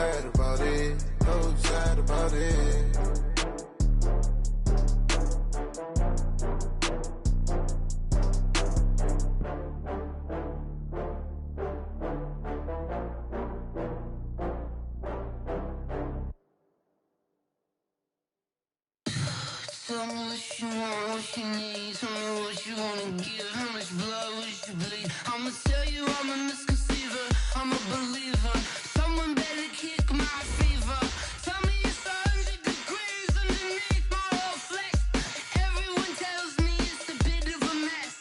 sad about it, so sad about it. Tell me what you want, what you need. Tell me what you wanna give. How much blood would you bleed? I'ma tell you I'm a misconceiver, I'm a believer. Someone better kick my fever. Tell me it's 100 degrees underneath my whole flesh. Everyone tells me it's a bit of a mess.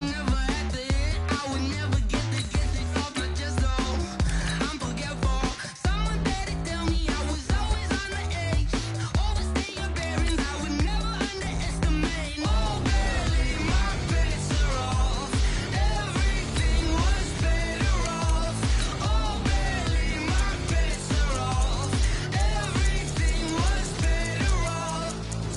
Never had the hit, I would never get it off, but just know I'm forgetful. Someone better tell me I was always on the edge. Overstay your bearings, I would never underestimate. Oh, barely, my bets are off. Everything was better off. Oh, barely, my bets are off. Everything was better off.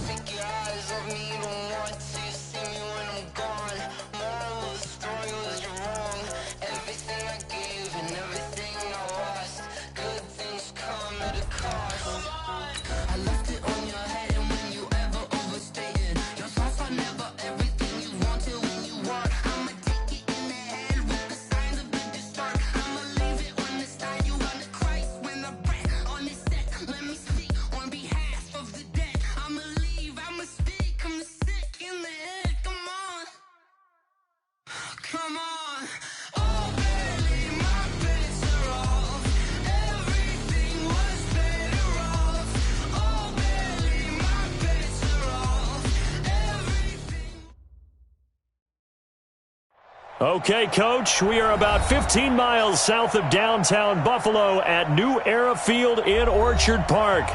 Take your eyes off me, you don't want to see me when I'm gone. Moral of the story was you're wrong. Everything I gave and everything I lost. Good things come at a cost. I left it on your head, and when you ever overstated, your thoughts are never everything you wanted when you want. I'ma take it in the head with the signs of the distort. I'ma leave it on the side. You want to Christ when I breath on this set. Let me speak on behalf of the dead. I'ma leave, I'ma speak. I'm the sick in the head. Come on. Come on. Oh, barely, my bets are off. Everything was better off. Oh, barely, my bets are off. Everything. Okay, Coach, we are about 15 miles south of downtown Buffalo at New Era Field in Orchard Park.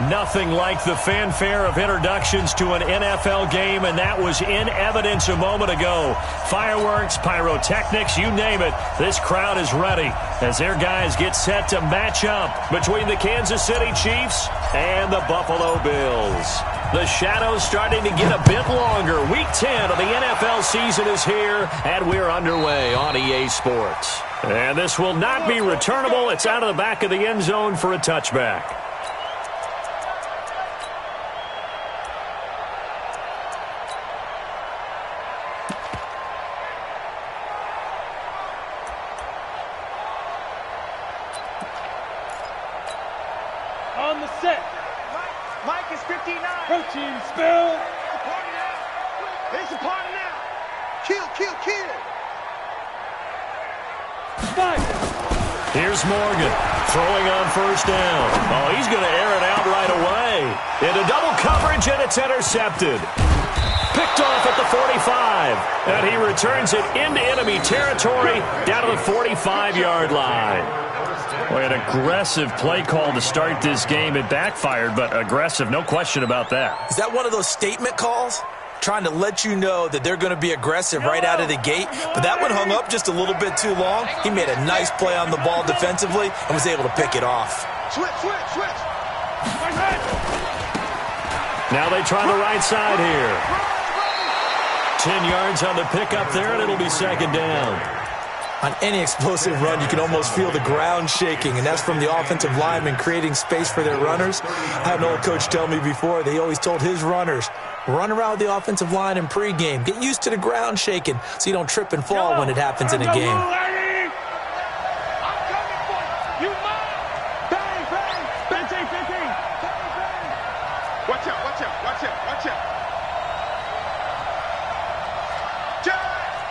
Nothing like the fanfare of introductions to an NFL game, and that was in evidence a moment ago. Fireworks, pyrotechnics, you name it. This crowd is ready as their guys get set to match up between the Kansas City Chiefs and the Buffalo Bills. The shadow's starting to get a bit longer. Week 10 of the NFL season is here, and we're underway on EA Sports. And this will not be returnable. It's out of the back of the end zone for a touchback. On the set. Mike is 59. Protein spill. It's a party now. It's a party now. Kill, kill, kill. Spike. Here's Morgan throwing on first down. Oh, he's going to air it out right away. Into double coverage, and it's intercepted. Picked off at the 45. And he returns it into enemy territory down to the 45-yard line. Boy, an aggressive play call to start this game. It backfired, but aggressive, no question about that. Is that one of those statement calls? Trying to let you know that they're going to be aggressive right out of the gate. But that one hung up just a little bit too long. He made a nice play on the ball defensively and was able to pick it off. Switch, switch, switch. Now they try the right side here. 10 yards on the pickup there, and it'll be second down. On any explosive run, you can almost feel the ground shaking, and that's from the offensive linemen creating space for their runners. I had an old coach tell me before, they always told his runners, run around the offensive line in pregame. Get used to the ground shaking so you don't trip and fall when it happens in a game. Watch out, watch out, watch out, watch out.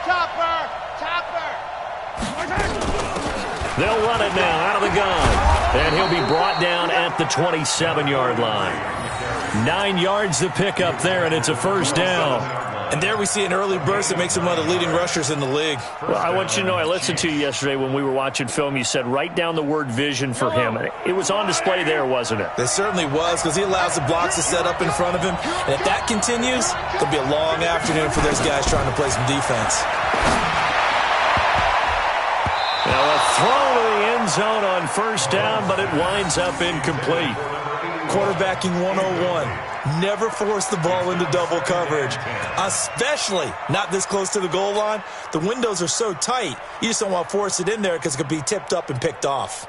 Chopper, chopper. They'll run it now out of the gun. And he'll be brought down at the 27-yard line. 9 yards to pick up there, and it's a first down. And there we see an early burst that makes him one of the leading rushers in the league. Well, I want you to know, I listened to you yesterday when we were watching film. You said write down the word vision for him. It was on display there, wasn't it? It certainly was, because he allows the blocks to set up in front of him. And if that continues, it'll be a long afternoon for those guys trying to play some defense. Now a throw to the end zone on first down, but it winds up incomplete. quarterbacking 101. Never force the ball into double coverage, especially not this close to the goal line. The windows are so tight, you just don't want to force it in there because it could be tipped up and picked off.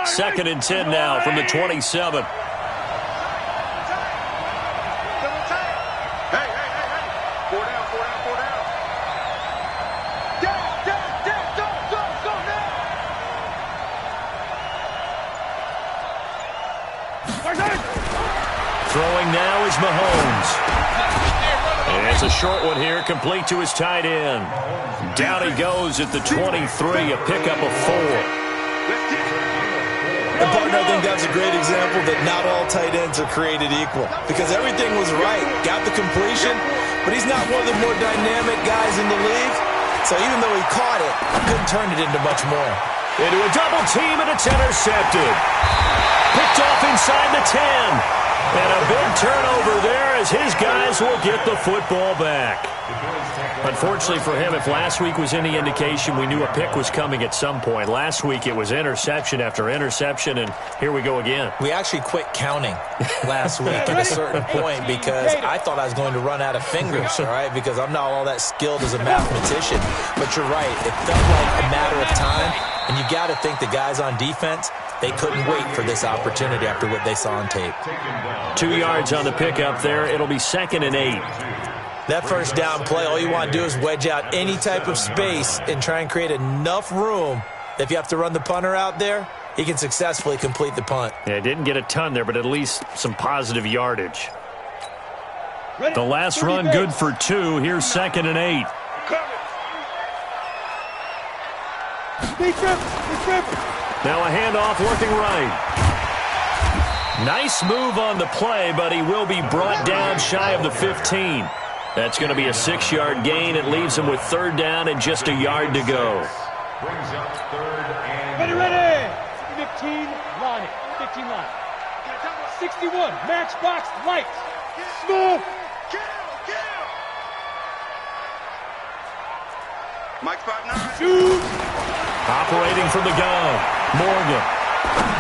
Second and 10 now from the 27. Throwing now is Mahomes. And it's a short one here, complete to his tight end. Down he goes at the 23, a pickup of 4. And partner, I think that's a great example that not all tight ends are created equal, because everything was right. Got the completion, but he's not one of the more dynamic guys in the league. So even though he caught it, couldn't turn it into much more. Into a double team, and it's intercepted. Picked off inside the 10. And a big turnover there as his guys will get the football back. Unfortunately for him, if last week was any indication, we knew a pick was coming at some point. Last week it was interception after interception, and here we go again. We actually quit counting last week at a certain point because I thought I was going to run out of fingers, all right, because I'm not all that skilled as a mathematician. But you're right. It felt like a matter of time, and you got to think the guys on defense, they couldn't wait for this opportunity after what they saw on tape. 2 yards on the pickup there. It'll be 2nd and 8. That first down play, all you want to do is wedge out any type of space and try and create enough room that if you have to run the punter out there, he can successfully complete the punt. Yeah, didn't get a ton there, but at least some positive yardage. The last run good for 2. Here's 2nd and 8. Now a handoff working right. Nice move on the play, but he will be brought down shy of the 15. That's going to be a 6-yard gain. It leaves him with 3rd down and just a yard to go. Brings up 3rd and ready. 15 line. 15 line. 61 matchbox lights. Smooth. Mike 5'9". Shoot. Operating from the gun, Morgan.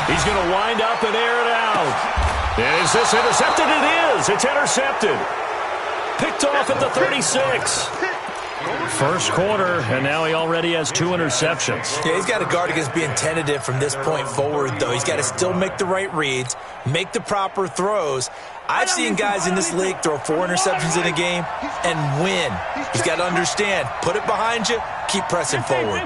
He's going to wind up and air it out. Is this intercepted? It is. It's intercepted. Picked off at the 36. First quarter, and now he already has 2 interceptions. Yeah, he's got to guard against being tentative from this point forward, though. He's got to still make the right reads, make the proper throws. I've seen guys in this league throw 4 interceptions in a game and win. He's got to understand, put it behind you, keep pressing forward.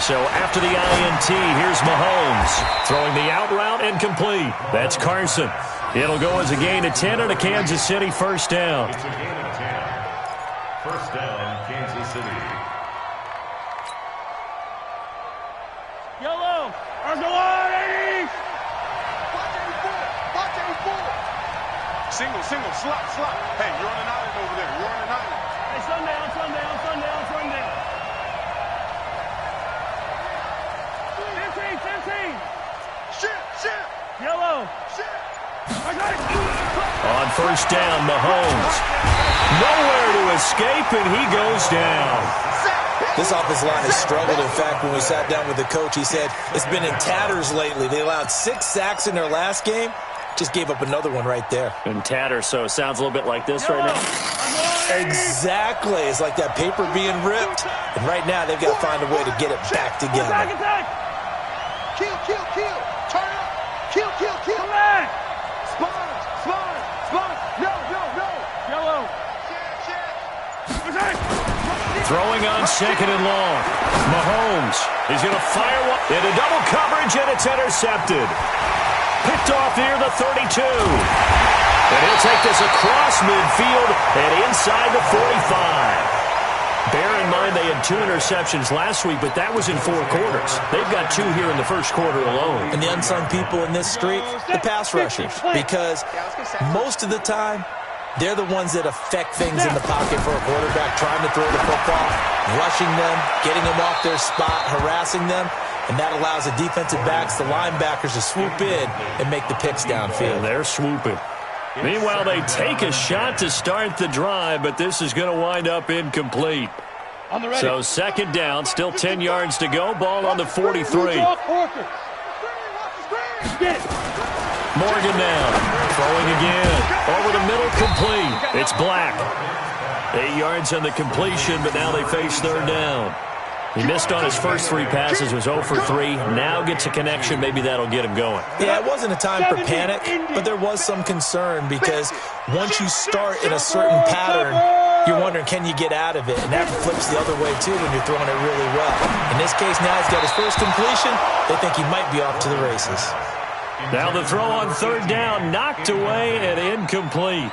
So after the INT, here's Mahomes. Throwing the out route and complete. That's Carson. It'll go as a gain of 10 and a Kansas City first down. It's a gain of 10. First down, Kansas City. Yellow. Arzelati. Watch 84. Single, slot. Hey, you're on an island over there. You're on an island. Hey, sundown. 15. Shit. Yellow. On first down, Mahomes. Nowhere to escape, and he goes down. This offensive line has struggled. In fact, when we sat down with the coach, he said it's been in tatters lately. They allowed 6 sacks in their last game. Just gave up another one right there. In tatters, so it sounds a little bit like this right now. Exactly. It's like that paper being ripped. And right now, they've got to find a way to get it back together. Attack. Kill. Turn up. Kill. Come back. Spawns. No. Yellow. Shit. Throwing on 2nd and long. Mahomes is going to fire one into double coverage, and it's intercepted. Picked off near the 32. And he'll take this across midfield and inside the 45. Bear in mind they had 2 interceptions last week, but that was in 4 quarters. They've got 2 here in the first quarter alone. And the unsung people in this streak, the pass rushers. Because most of the time, they're the ones that affect things in the pocket for a quarterback, trying to throw the football, rushing them, getting them off their spot, harassing them. And that allows the defensive backs, the linebackers, to swoop in and make the picks downfield. And they're swooping. Meanwhile, they take a shot to start the drive, but this is going to wind up incomplete. So second down, still 10 yards to go. Ball on the 43. Morgan now, throwing again. Over the middle, complete. It's Black. 8 yards on the completion, but now they face third down. He missed on his first 3 passes, was 0 for 3. Now gets a connection. Maybe that'll get him going. Yeah, it wasn't a time for panic, but there was some concern because once you start in a certain pattern, you're wondering, can you get out of it? And that flips the other way, too, when you're throwing it really well. In this case, now he's got his first completion. They think he might be off to the races. Now the throw on third down, knocked away and incomplete.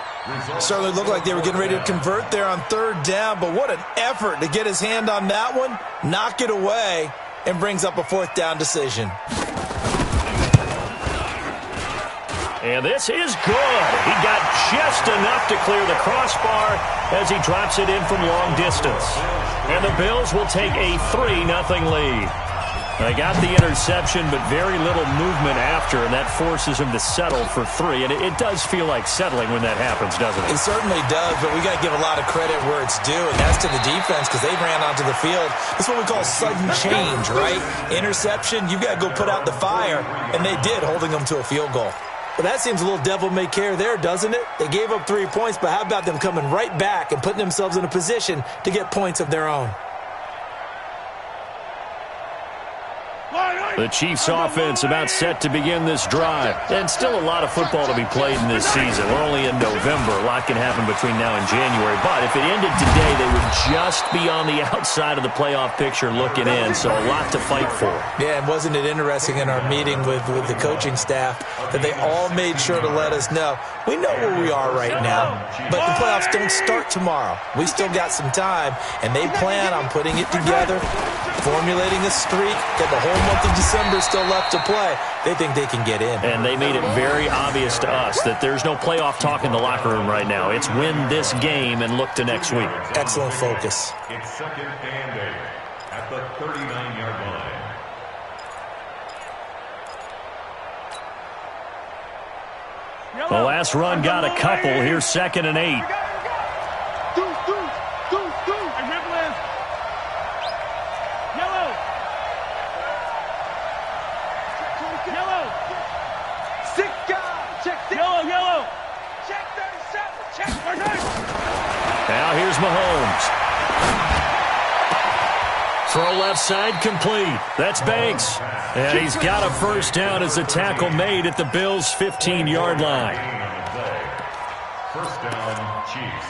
Certainly looked like they were getting ready to convert there on third down, but what an effort to get his hand on that one, knock it away, and brings up a fourth down decision. And this is good. He got just enough to clear the crossbar as he drops it in from long distance. And the Bills will take a 3-0 lead. They got the interception, but very little movement after, and that forces him to settle for 3. And it does feel like settling when that happens, doesn't it? It certainly does, but we got to give a lot of credit where it's due, and that's to the defense because they ran onto the field. That's what we call sudden change, right? Interception, you've got to go put out the fire, and they did, holding them to a field goal. Well, that seems a little devil-may-care there, doesn't it? They gave up 3 points, but how about them coming right back and putting themselves in a position to get points of their own? The Chiefs offense about set to begin this drive. And still a lot of football to be played in this season. We're only in November. A lot can happen between now and January. But if it ended today, they would just be on the outside of the playoff picture looking in. So a lot to fight for. Yeah, and wasn't it interesting in our meeting with the coaching staff that they all made sure to let us know, we know where we are right now, but the playoffs don't start tomorrow. We still got some time, and they plan on putting it together, formulating a streak, got the whole month of December still left to play. They think they can get in. And they made it very obvious to us that there's no playoff talk in the locker room right now. It's win this game and look to next week. Excellent focus. It's second and 8 at the 39-yard line. The last run got a couple. Here's second and 8. Now here's Mahomes. Throw left side complete. That's Banks. And he's got a first down as the tackle made at the Bills' 15-yard line. First down, Chiefs.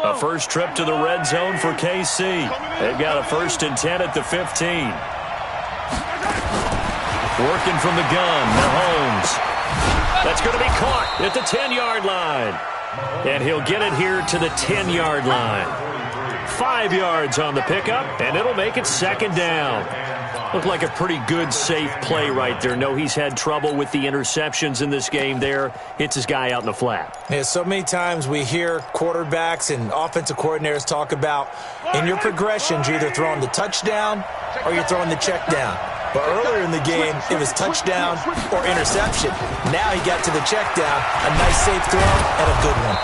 A first trip to the red zone for KC. They've got a 1st and 10 at the 15. Working from the gun, Mahomes. That's going to be caught at the 10-yard line. And he'll get it here to the 10-yard line. 5 yards on the pickup, and it'll make it second down. Looked like a pretty good, safe play right there. No, he's had trouble with the interceptions in this game there. Hits his guy out in the flat. Yeah, so many times we hear quarterbacks and offensive coordinators talk about in your progressions, you're either throwing the touchdown or you're throwing the check down. But earlier in the game, it was touchdown or interception. Now he got to the check down, a nice safe throw and a good one.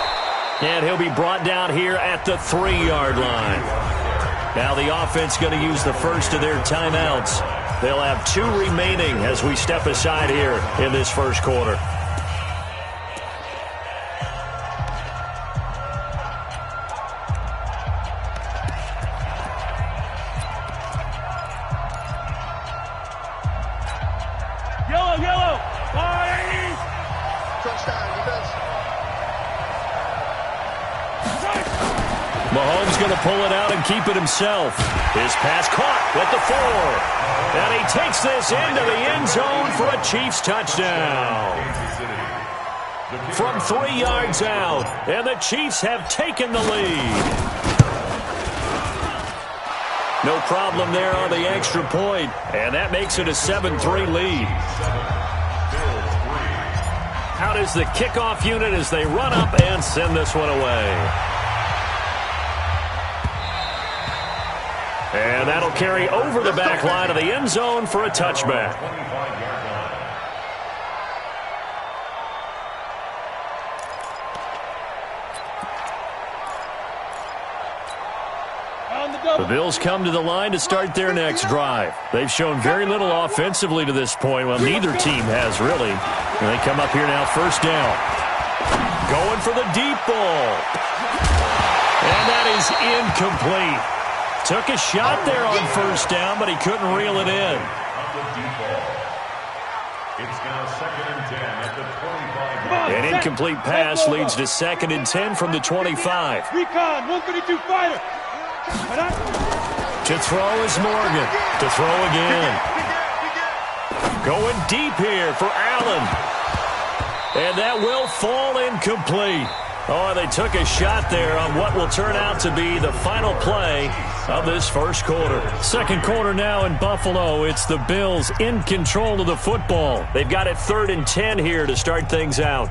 And he'll be brought down here at the 3-yard line. Now the offense going to use the first of their timeouts. They'll have 2 remaining as we step aside here in this first quarter. Yellow. Mahomes going to pull it out and keep it himself. His pass caught at the 4. And he takes this into the end zone for a Chiefs touchdown. From 3 yards out, and the Chiefs have taken the lead. No problem there on the extra point, and that makes it a 7-3 lead. Out is the kickoff unit as they run up and send this one away. And that'll carry over the back line of the end zone for a touchback. The Bills come to the line to start their next drive. They've shown very little offensively to this point. Well, neither team has really. And they come up here now, first down. Going for the deep ball. And that is incomplete. Took a shot there on first down, but he couldn't reel it in. It's now 2nd and 10 at the 25. An incomplete pass leads to 2nd and 10 from the 25. Recon, 132 fighter. To throw is Morgan. To throw again. Going deep here for Allen. And that will fall incomplete. Oh, they took a shot there on what will turn out to be the final play of this first quarter. Second quarter now in Buffalo. It's the Bills in control of the football. They've got it 3rd and 10 here to start things out.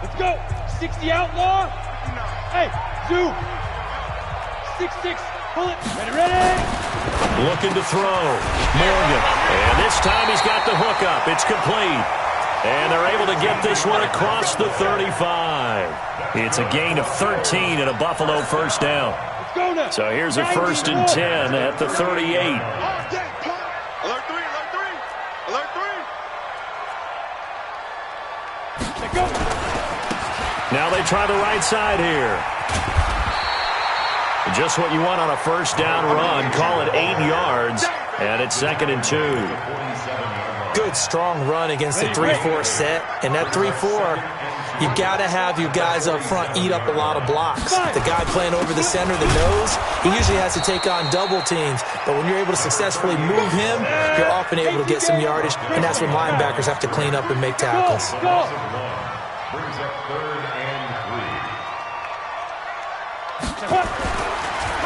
Let's go. 60 outlaw. Hey, Zoo. 6-6. Pull it. Ready. Looking to throw. Morgan. And this time he's got the hook up. It's complete. And they're able to get this one across the 35. It's a gain of 13 and a Buffalo first down. Let's go now. So here's a 1st and 10 at the 38. Alert 3, alert 3, alert 3. Let's go. Now they try the right side here. Just what you want on a first down run. Call it 8 yards. And it's 2nd and 2. Good, strong run against the 3-4 set. And that 3-4, you've got to have your guys up front eat up a lot of blocks. The guy playing over the center, the nose, he usually has to take on double teams. But when you're able to successfully move him, you're often able to get some yardage. And that's when linebackers have to clean up and make tackles. Brings up 3rd and 3.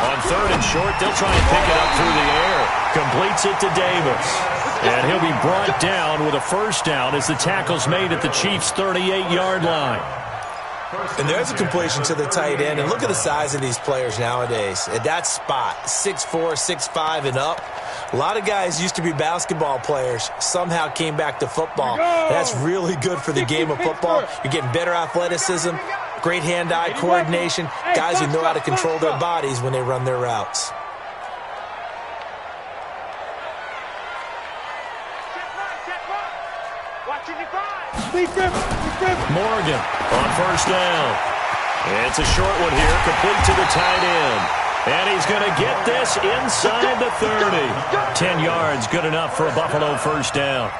On 3rd and short, they'll try and pick it up through the air. Completes it to Davis. And he'll be brought down with a first down as the tackle's made at the Chiefs' 38-yard line. And there's a completion to the tight end. And look at the size of these players nowadays. At that spot, 6'4", 6'5", and up. A lot of guys used to be basketball players, somehow came back to football. That's really good for the game of football. You're getting better athleticism, great hand-eye coordination, guys who know how to control their bodies when they run their routes. Morgan on first down. It's a short one here, complete to the tight end. And he's going to get this inside the 30. 10 yards, good enough for a Buffalo first down.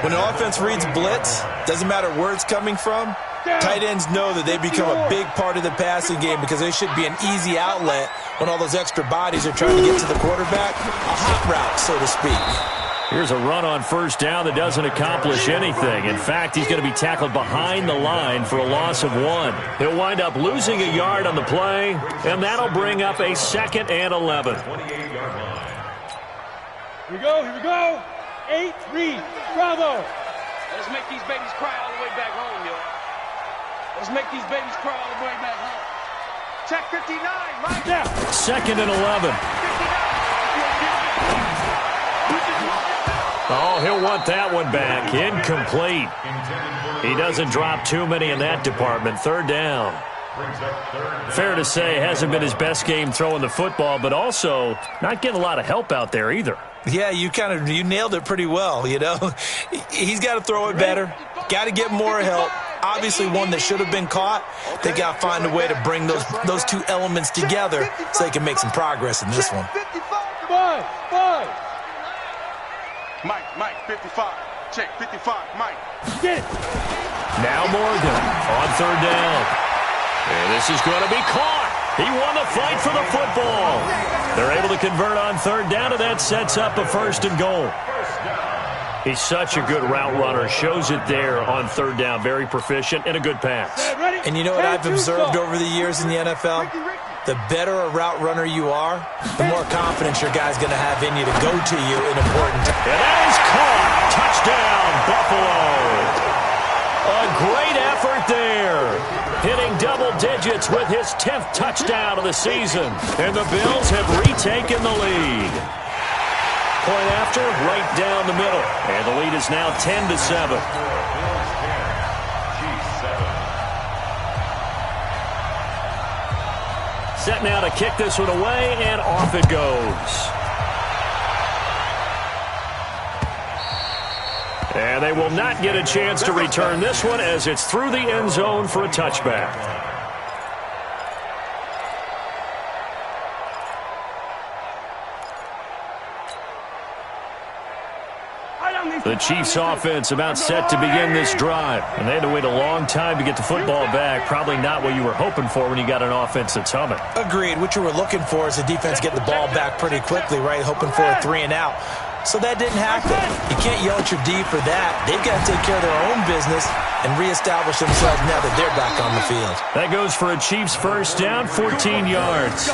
When an offense reads blitz, doesn't matter where it's coming from, tight ends know that they become a big part of the passing game because they should be an easy outlet when all those extra bodies are trying to get to the quarterback. A hot route, so to speak. Here's a run on first down that doesn't accomplish anything. In fact, he's going to be tackled behind the line for a loss of 1. He'll wind up losing a yard on the play, and that'll bring up a 2nd and 11. Here we go, here we go. 8-3, Bravo. Let's make these babies cry all the way back home, yo. Let's make these babies cry all the way back home. Check 59, Mike. Yeah. 2nd and 11. Oh, he'll want that one back. Incomplete. He doesn't drop too many in that department. 3rd down. Fair to say, hasn't been his best game throwing the football, but also not getting a lot of help out there either. Yeah, you nailed it pretty well, you know. He's got to throw it better. Got to get more help. Obviously one that should have been caught. They got to find a way to bring those two elements together so they can make some progress in this one. Five. Mike, 55. Check, 55, Mike. Get it. Now Morgan on 3rd down. And this is going to be caught. He won the fight for the football. They're able to convert on 3rd down, and that sets up a 1st and goal. He's such a good route runner. Shows it there on 3rd down. Very proficient and a good pass. And you know what I've observed over the years in the NFL? The better a route runner you are, the more confidence your guy's going to have in you to go to you in important times. And that is caught. Touchdown, Buffalo. A great effort there. Hitting double digits with his 10th touchdown of the season. And the Bills have retaken the lead. Point after, right down the middle. And the lead is now 10-7. Set now to kick this one away, and off it goes. And they will not get a chance to return this one as it's through the end zone for a touchback. The Chiefs offense about set to begin this drive. And they had to wait a long time to get the football back. Probably not what you were hoping for when you got an offense that's humming. Agreed. What you were looking for is the defense get the ball back pretty quickly, right? Hoping for a 3 and out. So that didn't happen. You can't yell at your D for that. They've got to take care of their own business and reestablish themselves now that they're back on the field. That goes for a Chiefs first down, 14 yards.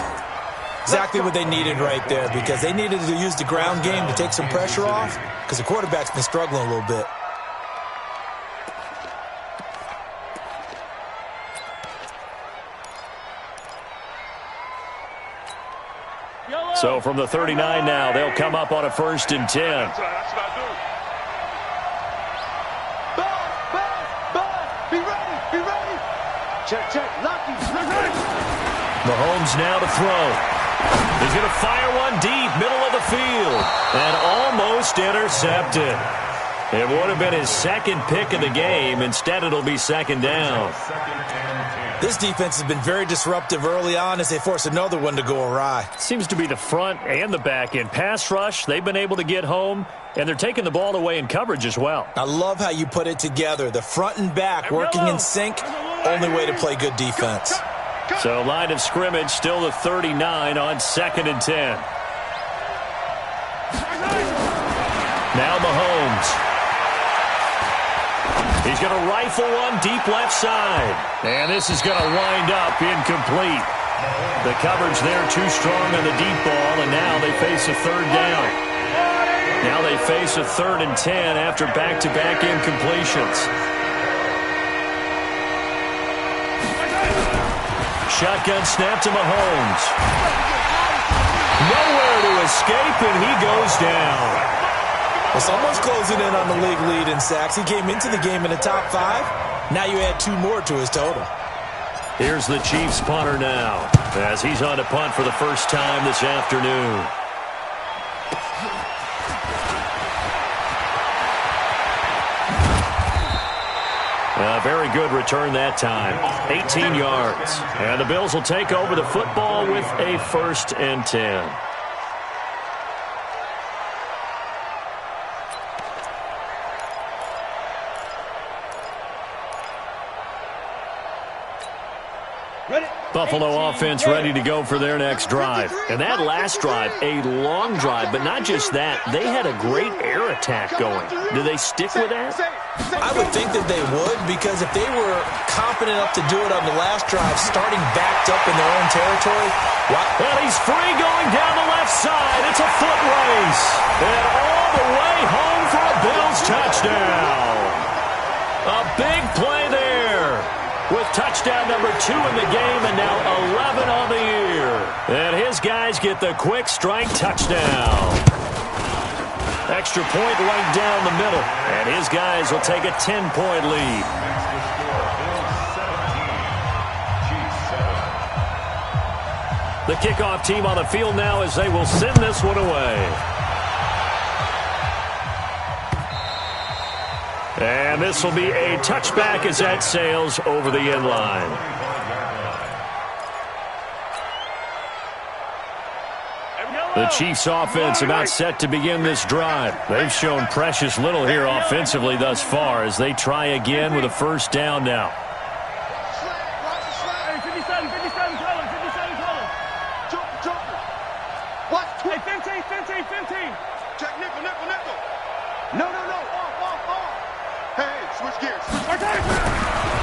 Exactly what they needed right there, because they needed to use the ground game to take some pressure off, because the quarterback's been struggling a little bit. So from the 39 now, they'll come up on a 1st and 10. That's what I do. Be ready, be ready. Check, Lucky. Mahomes now to throw. He's going to fire one deep, middle of the field, and almost intercepted. It would have been his 2nd pick of the game. Instead, it'll be 2nd down. This defense has been very disruptive early on as they force another one to go awry. Seems to be the front and the back end. Pass rush, they've been able to get home, and they're taking the ball away in coverage as well. I love how you put it together. The front and back working in sync, only way to play good defense. So line of scrimmage still the 39 on 2nd and 10. Now Mahomes. He's going to rifle one deep left side. And this is going to wind up incomplete. The coverage there too strong on the deep ball, and now they face a 3rd down. Now they face a 3rd and 10 after back-to-back incompletions. Shotgun snap to Mahomes. Nowhere to escape, and he goes down. Well, someone's closing in on the league lead in sacks. He came into the game in the top 5. Now you add 2 more to his total. Here's the Chiefs punter now, as he's on to punt for the first time this afternoon. A very good return that time. 18 yards. And the Bills will take over the football with a 1st and 10. Buffalo offense ready to go for their next drive. And that last drive, a long drive, but not just that. They had a great air attack going. Do they stick with that? I would think that they would, because if they were confident enough to do it on the last drive, starting backed up in their own territory. Well, he's free going down the left side. It's a foot race. And all the way home for a Bills touchdown. A big play there, with touchdown number 2 in the game and now 11 on the year. And his guys get the quick strike touchdown. Extra point right down the middle. And his guys will take a 10-point lead. The kickoff team on the field now as they will send this one away. And this will be a touchback as that sails over the end line. The Chiefs offense about set to begin this drive. They've shown precious little here offensively thus far as they try again with a 1st down now. Hey, 57 color. What? Hey, 15. Check nickel. No. Off. Hey, switch gears.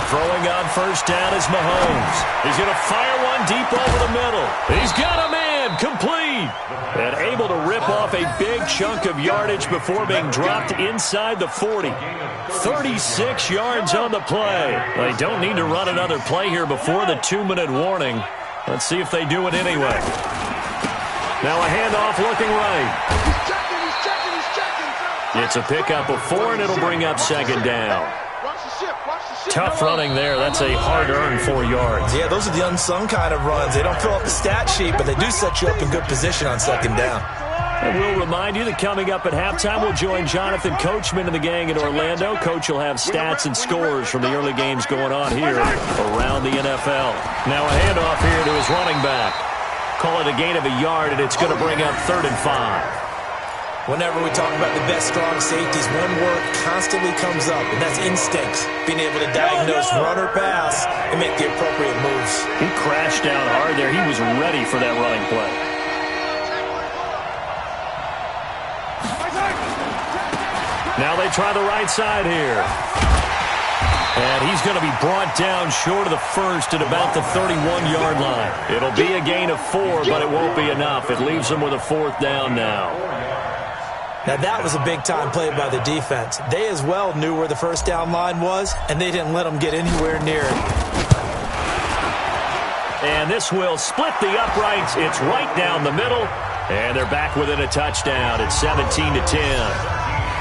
Throwing on 1st down is Mahomes. He's going to fire one deep over the middle. He's got him in. time, complete. And able to rip off a big chunk of yardage before being dropped inside the 40. 36 yards on the play. They don't need to run another play here before the 2-minute warning. Let's see if they do it anyway. Now a handoff looking right. It's a pickup of 4, and it'll bring up second down. Tough running there. That's a hard-earned 4 yards. Yeah, those are the unsung kind of runs. They don't fill up the stat sheet, but they do set you up in good position on second down. And we'll remind you that coming up at halftime, we'll join Jonathan Coachman and the gang in Orlando. Coach will have stats and scores from the early games going on here around the NFL. Now a handoff here to his running back. Call it a gain of a yard, and it's going to bring up 3rd and 5. Whenever we talk about the best strong safeties, one word constantly comes up, and that's instincts. Being able to diagnose run or pass and make the appropriate moves. He crashed down hard there. He was ready for that running play. Now they try the right side here. And he's going to be brought down short of the first at about the 31-yard line. It'll be a gain of 4, but it won't be enough. It leaves them with a 4th down now. Now, that was a big-time play by the defense. They as well knew where the first down line was, and they didn't let them get anywhere near it. And this will split the uprights. It's right down the middle, and they're back within a touchdown. It's 17-10.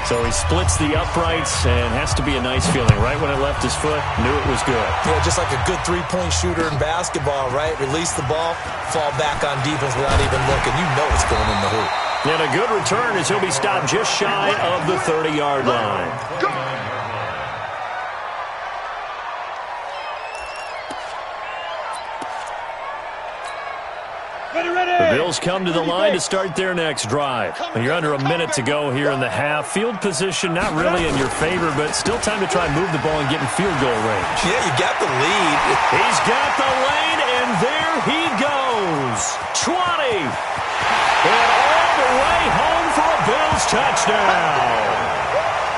So he splits the uprights, and has to be a nice feeling. Right when it left his foot, knew it was good. Yeah, just like a good three-point shooter in basketball, right? Release the ball, fall back on defense without even looking. You know it's going in the hoop. And a good return as he'll be stopped just shy of the 30-yard line. The Bills come to the line to start their next drive. You're under a minute to go here in the half. Field position not really in your favor, but still time to try and move the ball and get in field goal range. Yeah, you got the lead. He's got the lane, and there he goes. 20. And all the way home for a Bills touchdown.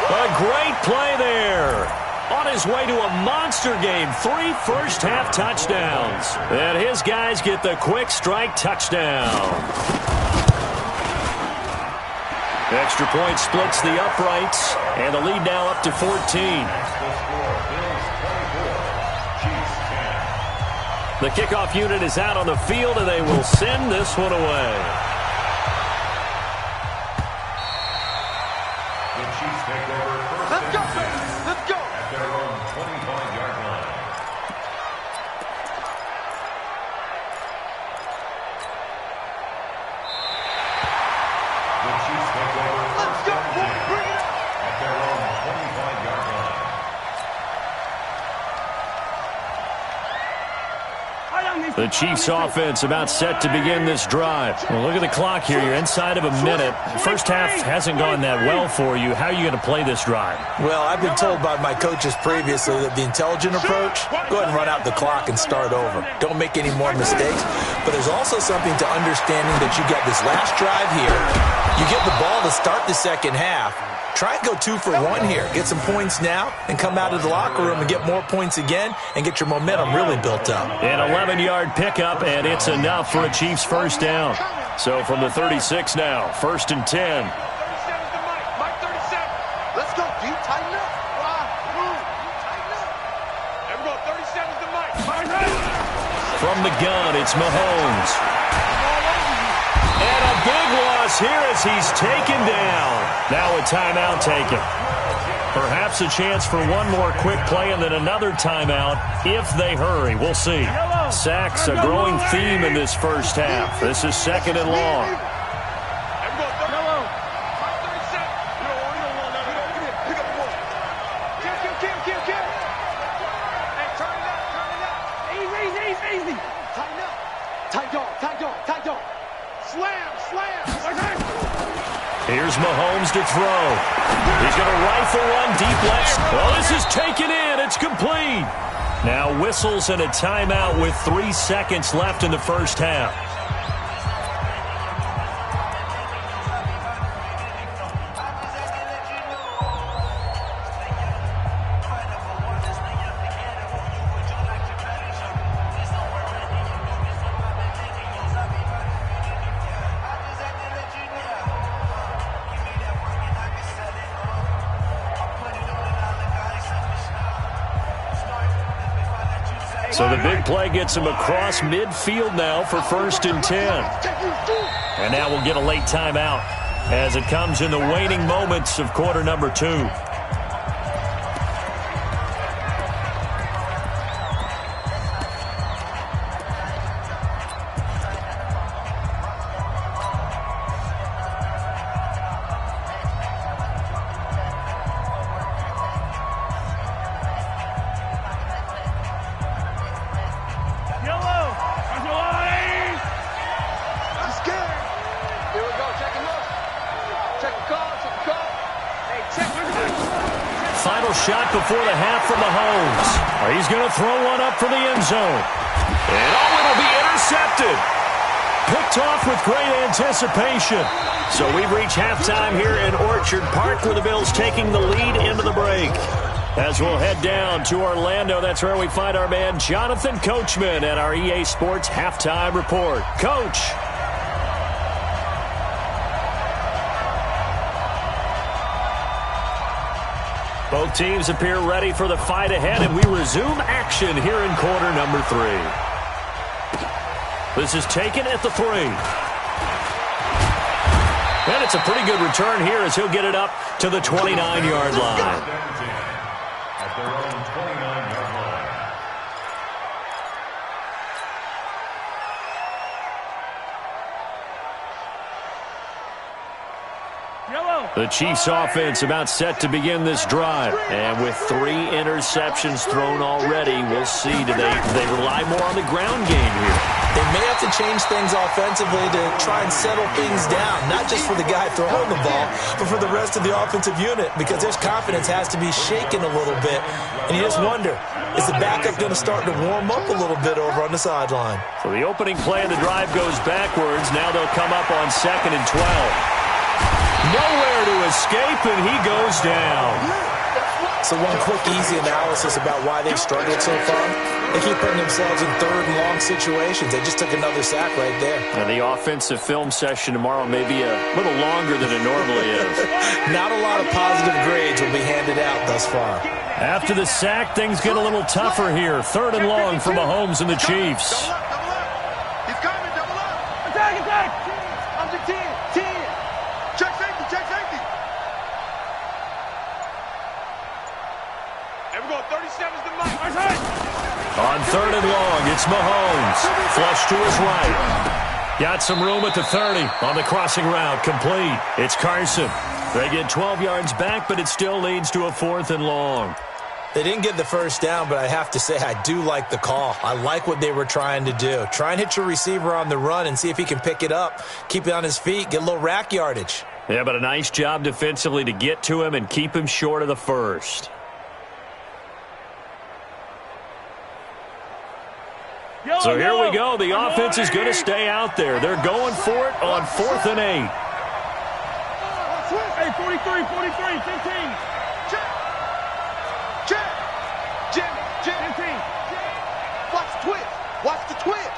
A great play there. On his way to a monster game, 3 first-half touchdowns. And his guys get the quick strike touchdown. Extra point splits the uprights, and the lead now up to 14. The kickoff unit is out on the field, and they will send this one away. The Chiefs take over first. Let's go, let's go. At their own 25-yard line. The Chiefs take over first. Let's go. Bring it at their own 25-yard line. The Chiefs offense about set to begin this drive. Well, look at the clock here. You're inside of a minute. First half hasn't gone that well for you. How are you going to play this drive? Well, I've been told by my coaches previously that the intelligent approach, go ahead and run out the clock and start over. Don't make any more mistakes. But there's also something to understanding that you get this last drive here. You get the ball to start the second half. Try and go 2 for 1 here. Get some points now and come out of the locker room and get more points again and get your momentum really built up. An 11-yard pickup, and it's enough for a Chiefs first down. So from the 36 now, 1st and 10. Let's go, D. Tighten up. Tighten up. There we go. 37's the mic. From the gun, it's Mahomes. And a big loss here as he's taken down. Now a timeout taken. Perhaps a chance for one more quick play and then another timeout if they hurry. We'll see. Sacks, a growing theme in this first half. This is 2nd and long. Here's Mahomes to throw. He's going to rifle one deep left. Well, this is taken in. It's complete. Now whistles and a timeout with 3 seconds left in the first half. So the big play gets him across midfield now for 1st and 10. And now we'll get a late timeout as it comes in the waning moments of quarter number 2. Final shot before the half from Mahomes. He's going to throw one up for the end zone. And it'll be intercepted. Picked off with great anticipation. So we've reached halftime here in Orchard Park, where the Bills taking the lead into the break. As we'll head down to Orlando, that's where we find our man Jonathan Coachman at our EA Sports Halftime Report. Coach. Both teams appear ready for the fight ahead, and we resume action here in quarter number 3. This is taken at the 3. And it's a pretty good return here as he'll get it up to the 29-yard line. At their own 29-yard line. The Chiefs offense about set to begin this drive. And with 3 interceptions thrown already, we'll see. Do they rely more on the ground game here? They may have to change things offensively to try and settle things down, not just for the guy throwing the ball, but for the rest of the offensive unit, because their confidence has to be shaken a little bit. And you just wonder, is the backup going to start to warm up a little bit over on the sideline? So the opening play of the drive goes backwards. Now they'll come up on 2nd and 12. Nowhere to escape, and he goes down. So one quick, easy analysis about why they've struggled so far. They keep putting themselves in 3rd and long situations. They just took another sack right there. And the offensive film session tomorrow may be a little longer than it normally is. Not a lot of positive grades will be handed out thus far. After the sack, things get a little tougher here. 3rd and long for Mahomes and the Chiefs. Double up. He's coming, double up. Attack. Up to 10. Check safety. And we're going 37's the mic. On 3rd and long, it's Mahomes. Flush to his right. Got some room at the 30 on the crossing route. Complete. It's Carson. They get 12 yards back, but it still leads to a 4th and long. They didn't get the first down, but I have to say I do like the call. I like what they were trying to do. Try and hit your receiver on the run and see if he can pick it up, keep it on his feet, get a little rack yardage. Yeah, but a nice job defensively to get to him and keep him short of the first. So here we go. The offense is going to stay out there. They're going for it on 4th and 8. Hey, 43, 15. Jimmy. 15. Watch the twist.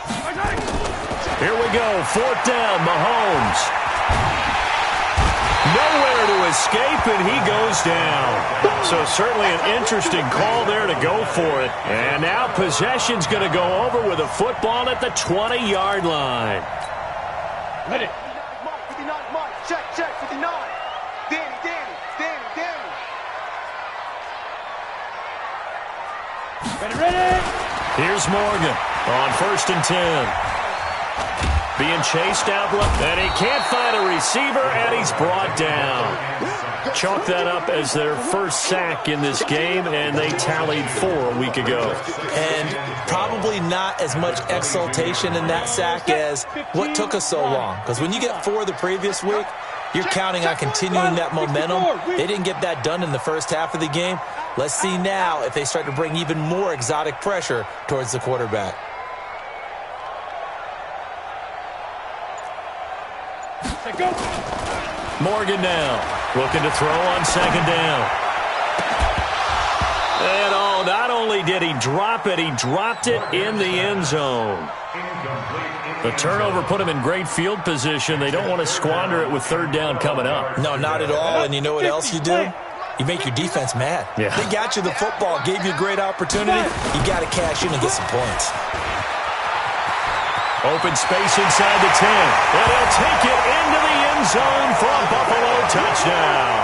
Here we go. 4th down, Mahomes. Nowhere to escape, and he goes down. So certainly an interesting call there to go for it. And now possession's going to go over with a football at the 20-yard line. Let it. 59, Mike. Check, 59. Danny. Ready. Here's Morgan on 1st and 10. Being chased out left, and he can't find a receiver, and he's brought down. Chalk that up as their first sack in this game, and they tallied 4 a week ago. And probably not as much exultation in that sack as what took us so long. Because when you get 4 the previous week, you're counting on continuing that momentum. They didn't get that done in the first half of the game. Let's see now if they start to bring even more exotic pressure towards the quarterback. Morgan now looking to throw on 2nd down. And not only did he drop it, he dropped it in the end zone. The turnover put him in great field position. They don't want to squander it with 3rd down coming up. No, not at all. And you know what else you do? you make your defense mad. Yeah. They got you the football, gave you a great opportunity. You got to cash in and get some points. Open space inside the 10. And he'll take it into the end zone for a Buffalo touchdown.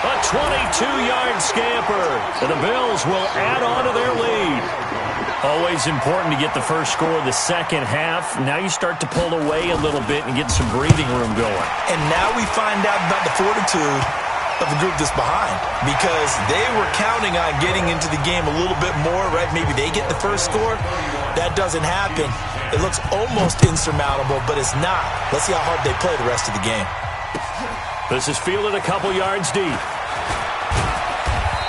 A 22-yard scamper. And the Bills will add on to their lead. Always important to get the first score of the second half. Now you start to pull away a little bit and get some breathing room going. And now we find out about the fortitude of the group that's behind, because they were counting on getting into the game a little bit more, right? Maybe they get the first score. That doesn't happen. It looks almost insurmountable, but it's not. Let's see how hard they play the rest of the game. This is fielded a couple yards deep.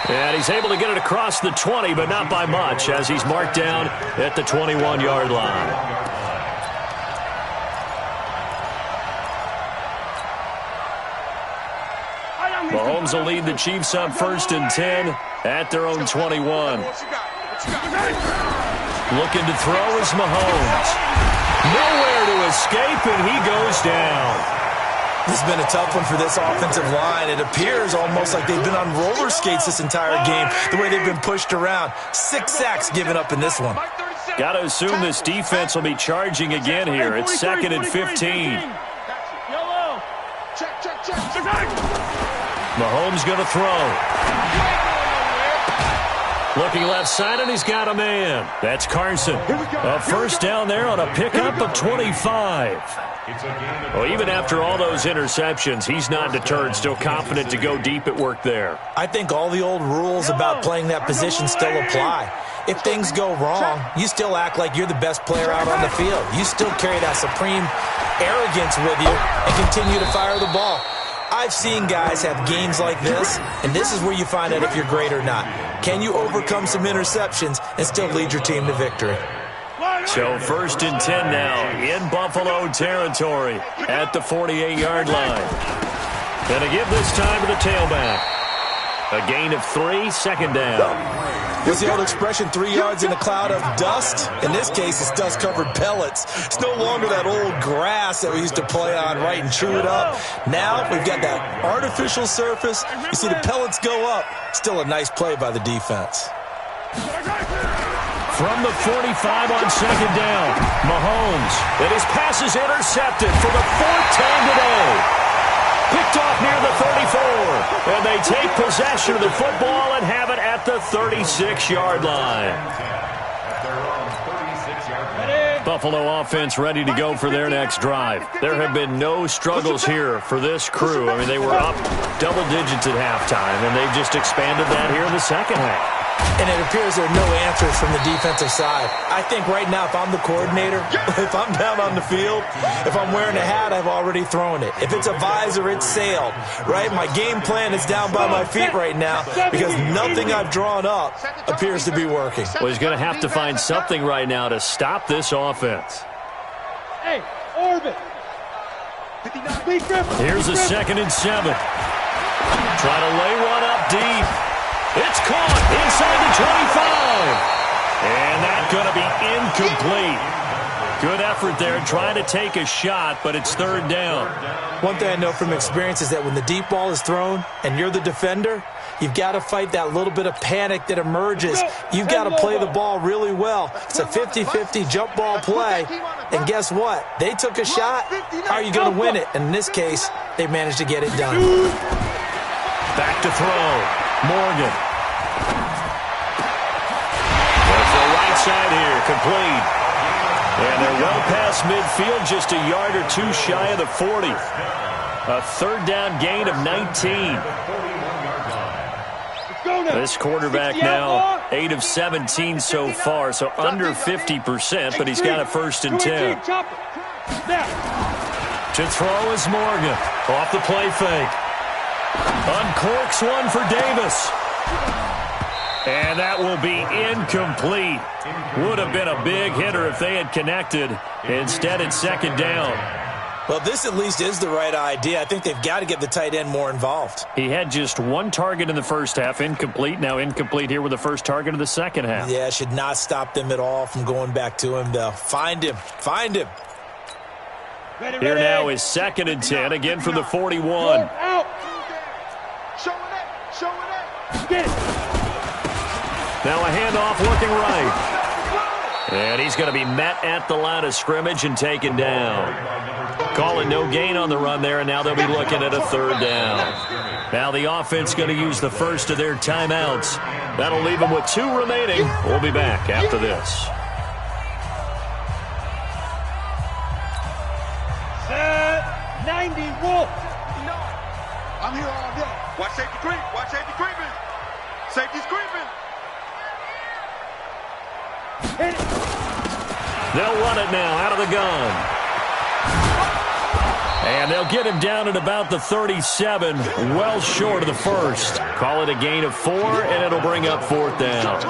And he's able to get it across the 20, but not by much, as he's marked down at the 21-yard line. Mahomes will lead the Chiefs up 1st and 10 at their own 21. Looking to throw is Mahomes. Nowhere to escape, and he goes down. This has been a tough one for this offensive line. It appears almost like they've been on roller skates this entire game, the way they've been pushed around. 6 sacks given up in this one. Got to assume this defense will be charging again here. It's 2nd and 15. Mahomes going to throw. Looking left side, and he's got a man. That's Carson. A first down there on a pickup of 25. Well, even after all those interceptions, he's not deterred, still confident to go deep at work there. I think all the old rules about playing that position still apply. If things go wrong, you still act like you're the best player out on the field. You still carry that supreme arrogance with you and continue to fire the ball. I've seen guys have games like this, and this is where you find out if you're great or not. Can you overcome some interceptions and still lead your team to victory? So 1st and 10 now in Buffalo territory at the 48-yard line. And again this time to the tailback. A gain of 3, 2nd down. What's the old expression, 3 yards in a cloud of dust? In this case, it's dust-covered pellets. It's no longer that old grass that we used to play on, right, and chew it up. Now we've got that artificial surface. You see the pellets go up. Still a nice play by the defense. From the 45 on 2nd down, Mahomes. And his pass is intercepted for the 4th time today. Picked off near the 34. And they take possession of the football and have it at the 36-yard line. Buffalo offense ready to go for their next drive. There have been no struggles here for this crew. I mean, they were up double digits at halftime, and they've just expanded that here in the second half. And it appears there are no answers from the defensive side. I think right now, if I'm the coordinator, if I'm down on the field, if I'm wearing a hat, I've already thrown it. If it's a visor, it's sailed, right? My game plan is down by my feet right now because nothing I've drawn up appears to be working. Well, he's going to have to find something right now to stop this offense. Hey, orbit. Here's a 2nd and 7. Try to lay one up deep. It's caught inside the 25. And that's going to be incomplete. Good effort there trying to take a shot, but it's 3rd down. One thing I know from experience is that when the deep ball is thrown and you're the defender, you've got to fight that little bit of panic that emerges. You've got to play the ball really well. It's a 50-50 jump ball play. And guess what? They took a shot. How are you going to win it? And in this case, they managed to get it done. Back to throw. Morgan. That's the right side here, complete. And they're well past midfield, just a yard or 2 shy of the 40. A 3rd down gain of 19. This quarterback now 8 of 17 so far, so under 50%, but he's got a 1st and 10. To throw is Morgan. Off the play fake. Uncorks one for Davis. And that will be incomplete. Would have been a big hitter if they had connected. Instead, it's 2nd down. Well, this at least is the right idea. I think they've got to get the tight end more involved. He had just 1 target in the first half, incomplete. Now incomplete here with the first target of the second half. Yeah, should not stop them at all from going back to him, though. Find him. Find him. Here now is 2nd and 10, again from the 41. Get it. Now a handoff looking right. And he's going to be met at the line of scrimmage and taken down. Calling no gain on the run there, and now they'll be looking at a third down. Now the offense going to use the first of their timeouts. That'll leave them with 2 remaining. We'll be back after this. Set 90 Wolf. I'm here all day. Watch safety creep. Watch safety creeping. Safety's creeping. Hit it. They'll run it now out of the gun. And they'll get him down at about the 37, well short of the first. Call it a gain of 4, and it'll bring up 4th down.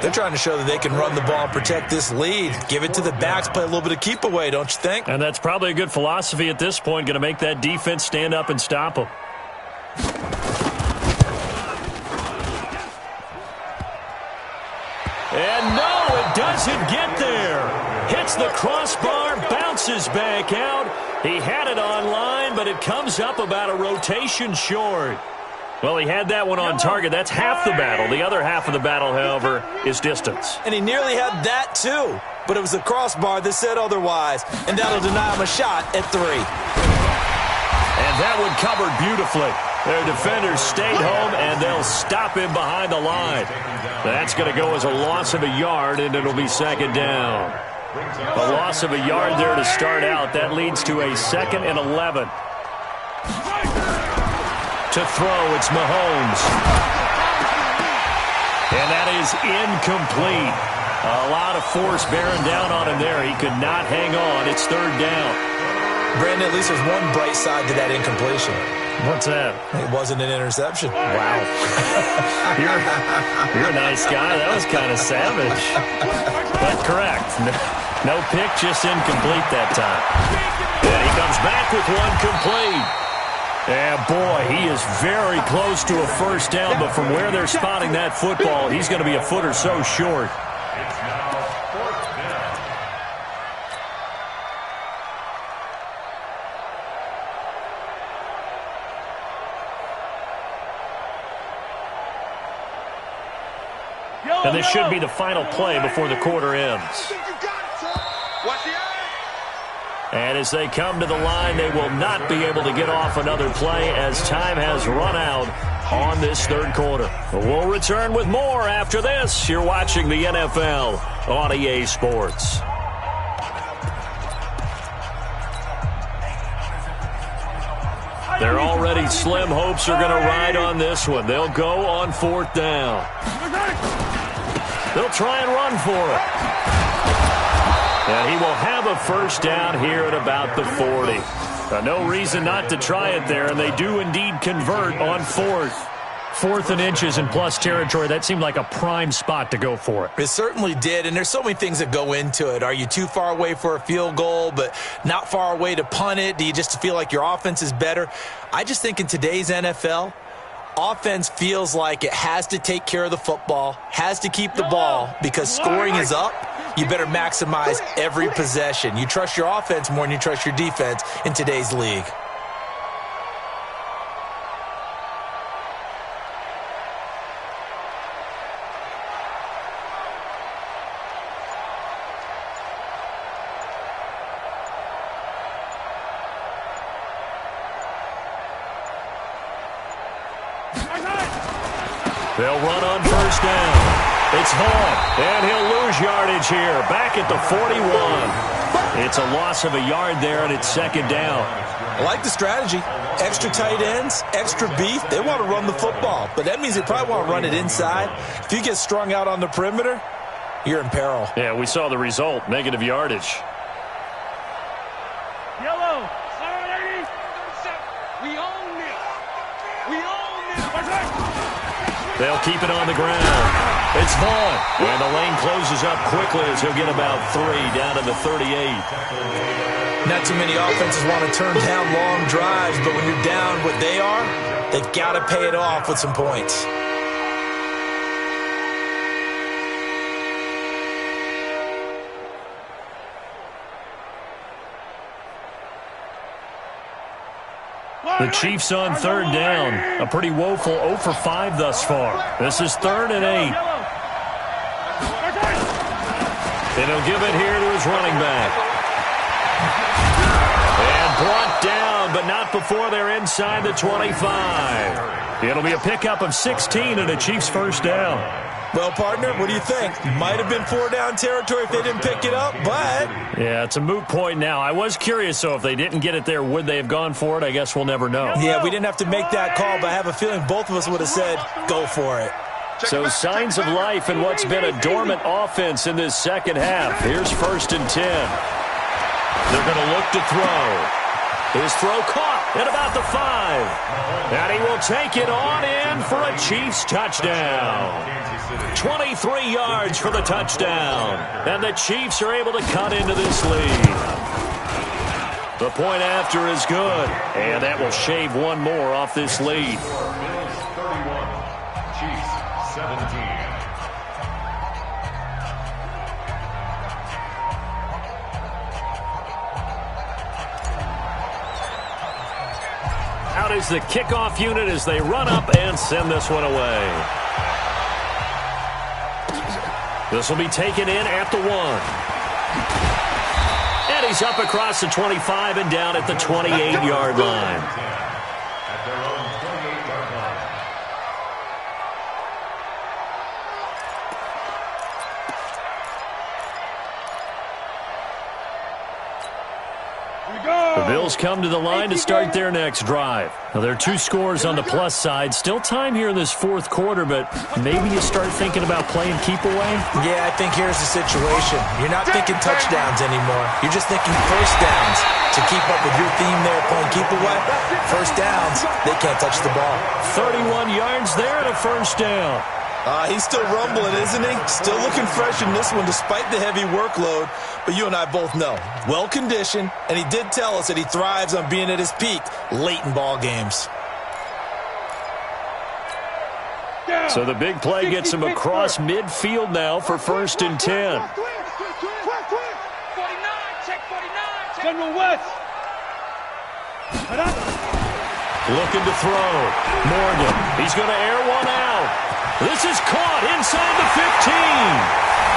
They're trying to show that they can run the ball and protect this lead. Give it to the backs, play a little bit of keep away, don't you think? And that's probably a good philosophy at this point, going to make that defense stand up and stop them. And no, it doesn't get there. Hits the crossbar, bounces back out. He had it online, but it comes up about a rotation short. Well, he had that one on target. That's half the battle. The other half of the battle, however, is distance. And he nearly had that, too. But it was the crossbar that said otherwise. And that'll deny him a shot at 3. And that one covered beautifully. Their defenders stayed home, and they'll stop him behind the line. That's going to go as a loss of a yard, and it'll be 2nd down. A loss of a yard there to start out. That leads to a 2nd and 11. To throw, it's Mahomes. And that is incomplete. A lot of force bearing down on him there. He could not hang on. It's 3rd down. Brandon, at least there's one bright side to that incompletion. What's that? It wasn't an interception. Wow. You're a nice guy. That was kind of savage. But correct. No pick, just incomplete that time. And he comes back with one complete. And boy, he is very close to a first down, but from where they're spotting that football, he's going to be a foot or so short. And this should be the final play before the quarter ends. And as they come to the line, they will not be able to get off another play as time has run out on this 3rd quarter. We'll return with more after this. You're watching the NFL on EA Sports. Their already slim hopes are going to ride on this one. They'll go on 4th down. They'll try and run for it. And he will have a first down here at about the 40. No reason not to try it there, and they do indeed convert on 4th. 4th and inches in plus territory. That seemed like a prime spot to go for it. It certainly did, and there's so many things that go into it. Are you too far away for a field goal, but not far away to punt it? Do you just feel like your offense is better? I just think in today's NFL, offense feels like it has to take care of the football, has to keep the ball, because scoring is up. You better maximize every possession. You trust your offense more than you trust your defense in today's league. They'll run on first down. It's Vaughn, and he'll lose yardage here. Back at the 41. It's a loss of a yard there, and it's 2nd down. I like the strategy. Extra tight ends, extra beef. They want to run the football, but that means they probably want to run it inside. If you get strung out on the perimeter, you're in peril. Yeah, we saw the result, negative yardage. Yellow. We own this. We own this. They'll keep it on the ground. It's Vaughn, and the lane closes up quickly as he'll get about 3 down to the 38. Not too many offenses want to turn down long drives, but when you're down what they are, they've got to pay it off with some points. The Chiefs on third down. A pretty woeful 0 for 5 thus far. This is 3rd and 8. And he'll give it here to his running back. And brought down, but not before they're inside the 25. It'll be a pickup of 16 and a Chiefs first down. Well, partner, what do you think? Might have been 4-down territory if they didn't pick it up, but... Yeah, it's a moot point now. I was curious, so if they didn't get it there, would they have gone for it? I guess we'll never know. Yeah, we didn't have to make that call, but I have a feeling both of us would have said, go for it. So signs of life in what's been a dormant offense in this second half. Here's 1st and 10. They're going to look to throw. His throw caught at about the 5. And he will take it on in for a Chiefs touchdown. 23 yards for the touchdown. And the Chiefs are able to cut into this lead. The point after is good. And that will shave one more off this lead. Bills 31, Chiefs 17. Out is the kickoff unit as they run up and send this one away. This will be taken in at the 1. And he's up across the 25 and down at the 28-yard line. At their own 28-yard line. The Bills come to the line to start their next drive. Now, there are 2 scores on the plus side. Still time here in this 4th quarter, but maybe you start thinking about playing keep away? Yeah, I think here's the situation. You're not thinking touchdowns anymore. You're just thinking first downs. To keep up with your theme there, playing keep away, first downs, they can't touch the ball. 31 yards there and a first down. He's still rumbling, isn't he? Still looking fresh in this one despite the heavy workload. But you and I both know, well-conditioned, and he did tell us that he thrives on being at his peak late in ball games. So the big play gets him across midfield now for 1st and 10. 49, check 49. General West. Looking to throw. Morgan. He's going to air one out. This is caught inside the 15.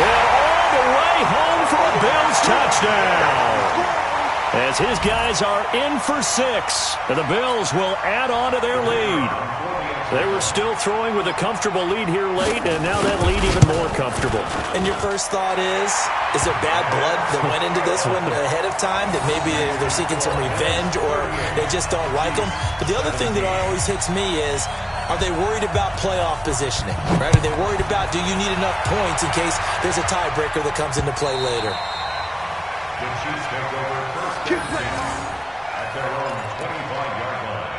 And all the way home for a Bills touchdown. As his guys are in for 6. And the Bills will add on to their lead. They were still throwing with a comfortable lead here late, and now that lead even more comfortable. And your first thought is there bad blood that went into this one ahead of time, that maybe they're seeking some revenge or they just don't like them? But the other thing that always hits me is, are they worried about playoff positioning? Right? Are they worried about, do you need enough points in case there's a tiebreaker that comes into play later? The Chiefs take over 1st and 10 at their own 25-yard line.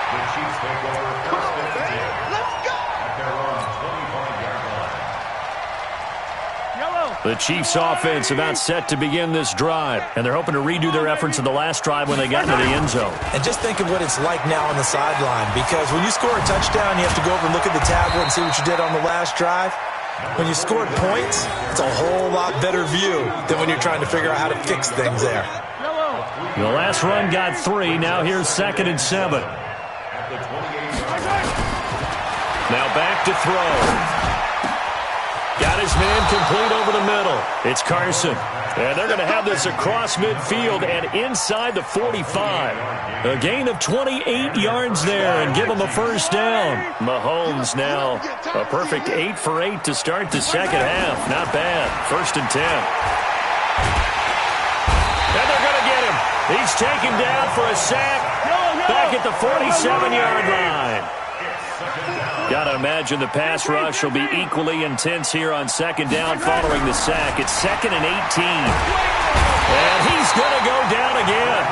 The Chiefs take over 1st and 10 at their own 25-yard line. The Chiefs offense about set to begin this drive, and they're hoping to redo their efforts in the last drive when they got into the end zone. And just think of what it's like now on the sideline, because when you score a touchdown, you have to go over and look at the tablet and see what you did on the last drive. When you scored points, it's a whole lot better view than when you're trying to figure out how to fix things there. The last run got 3. Now here's 2nd and 7. Now back to throw. Got his man complete over the middle. It's Carson. And they're going to have this across midfield and inside the 45. A gain of 28 yards there and give them a first down. Mahomes now a perfect 8 for 8 to start the second half. Not bad. 1st and 10. And they're going to get him. He's taken down for a sack back at the 47-yard line. Got to imagine the pass rush will be equally intense here on 2nd down following the sack. It's 2nd and 18. And he's going to go down again.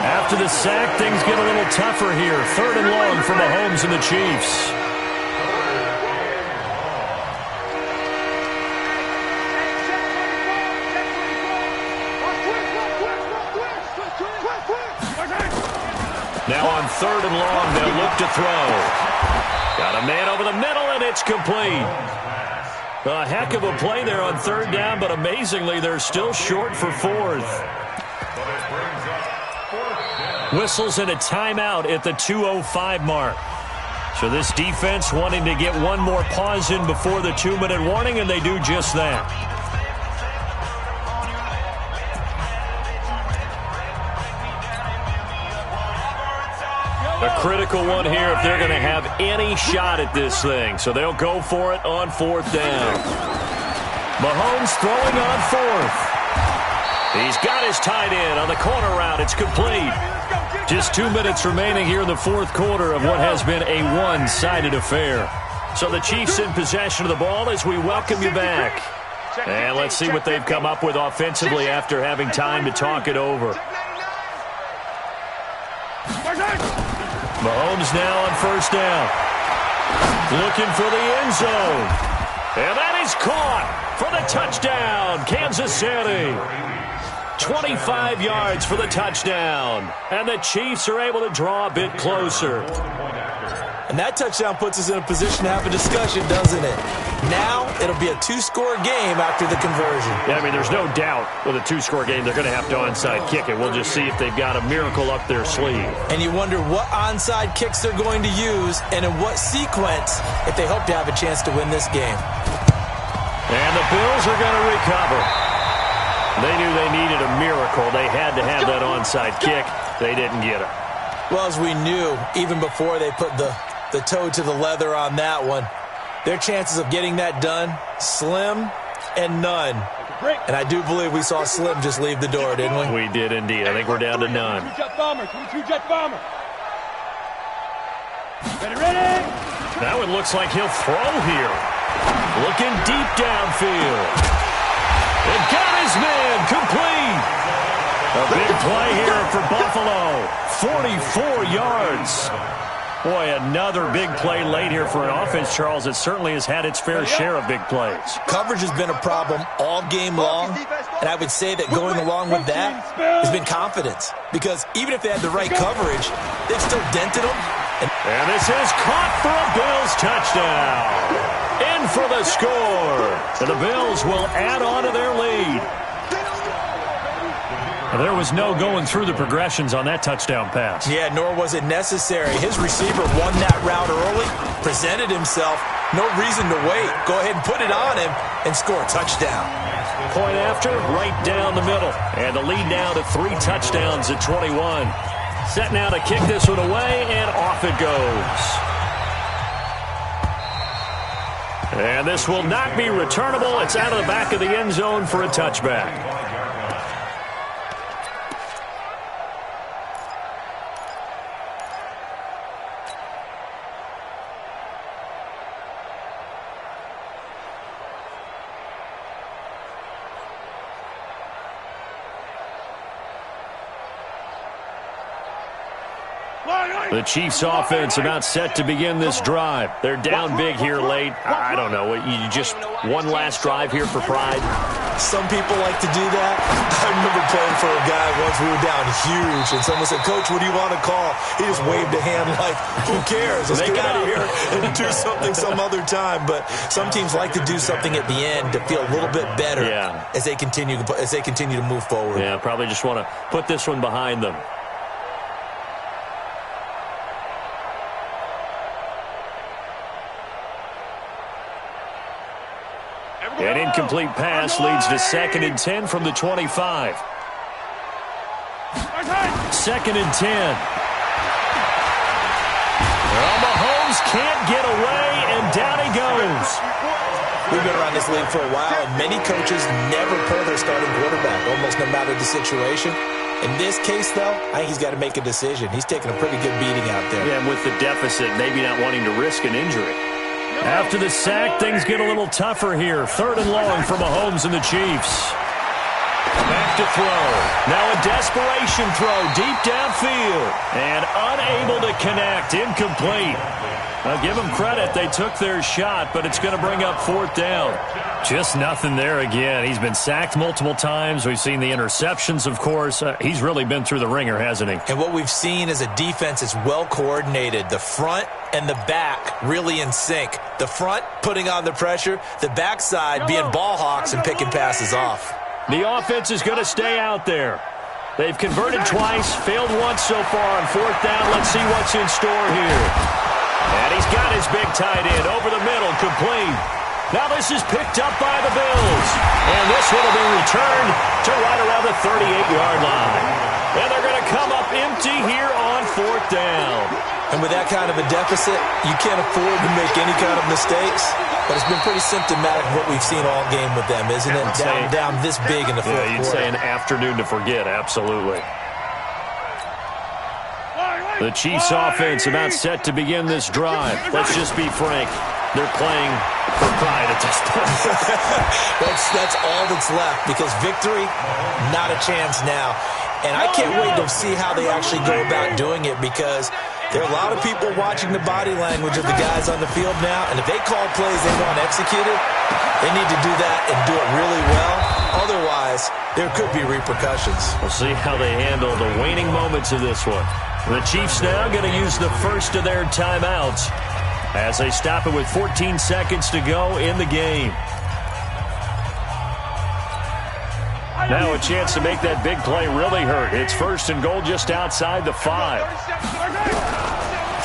After the sack, things get a little tougher here. 3rd and long for Mahomes and the Chiefs. Now on 3rd and long, they'll look to throw. Got a man over the middle, and it's complete. A heck of a play there on third down, but amazingly, they're still short for fourth. Whistles and a timeout at the 2:05 mark. So this defense wanting to get one more pause in before the 2-minute warning, and they do just that. A critical one here if they're going to have any shot at this thing. So they'll go for it on fourth down. Mahomes throwing on fourth. He's got his tight end on the corner route. It's complete. Just 2 minutes remaining here in the fourth quarter of what has been a one-sided affair. So the Chiefs in possession of the ball as we welcome you back. And let's see what they've come up with offensively after having time to talk it over. Mahomes now on first down. Looking for the end zone. And that is caught for the touchdown, Kansas City. 25 yards for the touchdown. And the Chiefs are able to draw a bit closer. And that touchdown puts us in a position to have a discussion, doesn't it? Now it'll be a two-score game after the conversion. Yeah, I mean, there's no doubt with a two-score game they're going to have to onside kick it. We'll just see if they've got a miracle up their sleeve. And you wonder what onside kicks they're going to use and in what sequence if they hope to have a chance to win this game. And the Bills are going to recover. They knew they needed a miracle. They had to have that onside kick. They didn't get it. Well, as we knew, even before they put the toe to the leather on that one, their chances of getting that done, slim and none. And I do believe we saw Slim just leave the door, didn't we? We did indeed. I think we're down to none. Two-jet bomber. Two-jet bomber. Ready? That one looks like he'll throw here. Looking deep downfield. And got his man complete. A big play here for Buffalo. 44 yards. Boy, another big play late here for an offense, Charles. It certainly has had its fair share of big plays. Coverage has been a problem all game long, and I would say that going along with that has been confidence. Because even if they had the right coverage, they've still dented them. And this is caught for a Bills touchdown. In for the score. And the Bills will add on to their lead. There was no going through the progressions on that touchdown pass. Yeah, nor was it necessary. His receiver won that route early, presented himself. No reason to wait. Go ahead and put it on him and score a touchdown. Point after, right down the middle. And the lead now to 3 touchdowns at 21. Set now to kick this one away, and off it goes. And this will not be returnable. It's out of the back of the end zone for a touchback. The Chiefs offense about set to begin this drive. They're down big here late. I don't know. You just one last drive here for pride. Some people like to do that. I remember playing for a guy once. We were down huge, and someone said, "Coach, what do you want to call?" He just waved a hand like, "Who cares? Let's get out of here and do something some other time." But some teams like to do something at the end to feel a little bit better as they continue to move forward. Yeah, probably just want to put this one behind them. An incomplete pass leads to 2nd and 10 from the 25. 2nd and 10. Well, Mahomes can't get away, and down he goes. We've been around this league for a while, and many coaches never pull their starting quarterback, almost no matter the situation. In this case, though, I think he's got to make a decision. He's taking a pretty good beating out there. Yeah, and with the deficit, maybe not wanting to risk an injury. After the sack, things get a little tougher here. 3rd and long for Mahomes and the Chiefs. Back to throw. Now a desperation throw deep downfield. And unable to connect. Incomplete. I'll give them credit. They took their shot, but it's going to bring up 4th down. Just nothing there again. He's been sacked multiple times. We've seen the interceptions, of course. He's really been through the ringer, hasn't he? And what we've seen is a defense that's well coordinated. The front and the back really in sync. The front putting on the pressure. The backside being ball hawks and picking passes off. The offense is going to stay out there. They've converted twice, failed once so far on 4th down. Let's see what's in store here. And he's got his big tight end over the middle, complete. Now this is picked up by the Bills. And this one will be returned to right around the 38-yard line. And they're going to come up empty here on 4th down. And with that kind of a deficit, you can't afford to make any kind of mistakes. But it's been pretty symptomatic of what we've seen all game with them, isn't it? Down this big in the fourth quarter. You'd say an afternoon to forget, absolutely. The Chiefs offense about set to begin this drive. Let's just be frank. They're playing for pride at this point. That's all that's left, because victory, not a chance now. And I can't wait to see how they actually go about doing it, because there are a lot of people watching the body language of the guys on the field now, and if they call plays they want executed, they need to do that and do it really well. Otherwise, there could be repercussions. We'll see how they handle the waning moments of this one. The Chiefs now going to use the first of their timeouts as they stop it with 14 seconds to go in the game. Now a chance to make that big play really hurt. It's 1st and goal just outside the 5.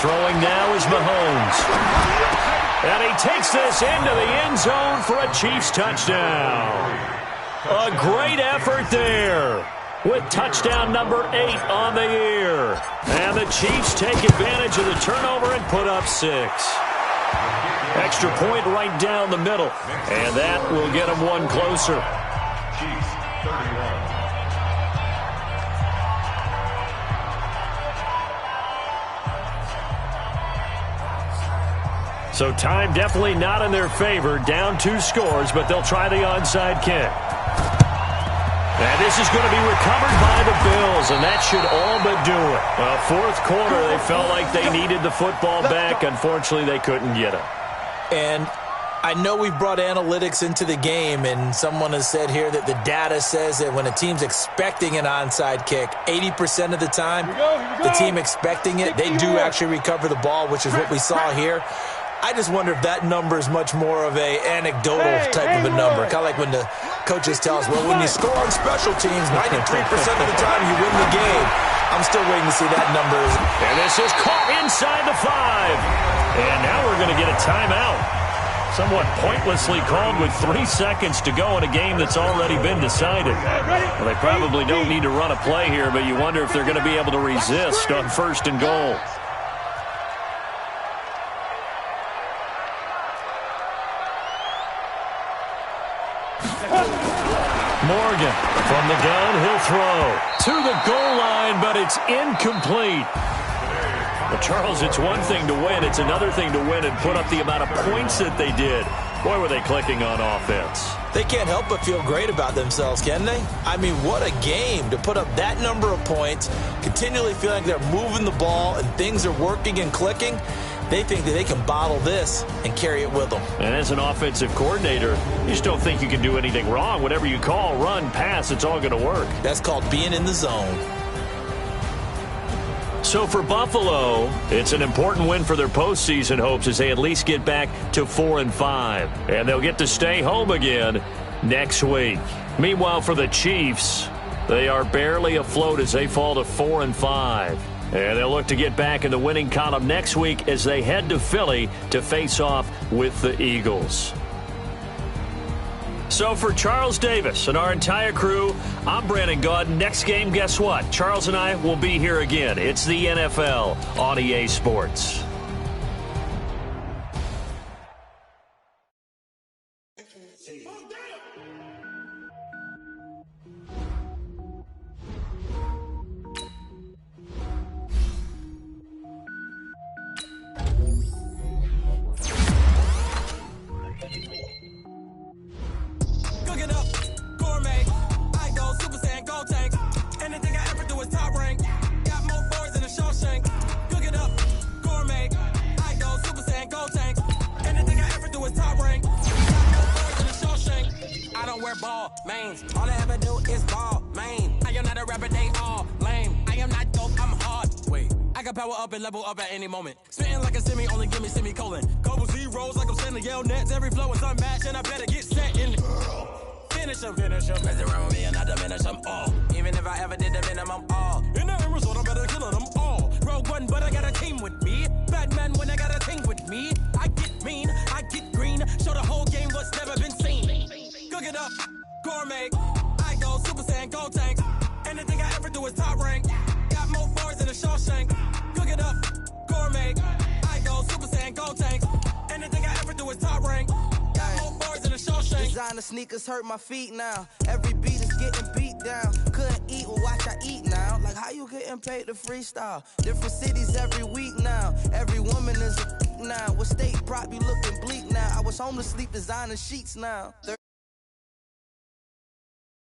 Throwing now is Mahomes. And he takes this into the end zone for a Chiefs touchdown. A great effort there, with touchdown number 8 on the year. And the Chiefs take advantage of the turnover and put up 6. Extra point right down the middle. And that will get them one closer. Chiefs 31. So time definitely not in their favor. Down 2 scores, but they'll try the onside kick. And this is going to be recovered by the Bills, and that should all but do it. Well, 4th quarter, they felt like they needed the football back. Unfortunately, they couldn't get it. And I know we've brought analytics into the game, and someone has said here that the data says that when a team's expecting an onside kick, 80% of the time, the team expecting it, they do actually recover the ball, which is what we saw here. I just wonder if that number is much more of a anecdotal type of a number. Kind of like when the coaches tell us, well, when you score on special teams, 93% of the time you win the game. I'm still waiting to see that number. And this is caught inside the 5. And now we're going to get a timeout. Somewhat pointlessly called with 3 seconds to go in a game that's already been decided. Well, they probably don't need to run a play here, but you wonder if they're going to be able to resist on 1st and goal. Morgan from the gun, he'll throw to the goal line, but it's incomplete. But Charles, it's one thing to win. It's another thing to win and put up the amount of points that they did. Boy, were they clicking on offense. They can't help but feel great about themselves, can they? I mean, what a game to put up that number of points, continually feeling like they're moving the ball and things are working and clicking. They think that they can bottle this and carry it with them. And as an offensive coordinator, you just don't think you can do anything wrong. Whatever you call, run, pass, it's all going to work. That's called being in the zone. So for Buffalo, it's an important win for their postseason hopes as they at least get back to 4-5. And they'll get to stay home again next week. Meanwhile, for the Chiefs, they are barely afloat as they fall to 4-5. And they'll look to get back in the winning column next week as they head to Philly to face off with the Eagles. So for Charles Davis and our entire crew, I'm Brandon Gaudin. Next game, guess what? Charles and I will be here again. It's the NFL on EA Sports. Cooking up gourmet, I go super don't wear ball mains. All I ever do is ball, man. I am not a rapper, they all lame. I am not dope, I'm hard. Wait, I can power up and level up at any moment. Spitting like a semi, only give me semicolon. Couple zeros like I'm sending yell nets. Every flow is unmatched, and I better get set in. Finish them. Mess around with me and I diminish them all. Even if I ever did the minimum, all. In the result, I'm better killing them all. Rogue one, but I got a team with me. Batman when I got a team with me. I get mean, I get green. Show the whole game what's never been seen. Cook it up, gourmet. I go Super Saiyan, Gold Tank. Anything I ever do is top rank. Got more bars than a Shawshank. Cook it up, gourmet. I go Super Saiyan, Gold Tank. Anything I ever do is top rank. Got more bars than a Shawshank. Designer sneakers hurt my feet now. Every beat is getting beat down. Couldn't eat, well watch I eat now. Like how you getting paid to freestyle? Different cities every week now. Every woman is a now. What state prop you looking bleak now? I was home to sleep designer sheets now.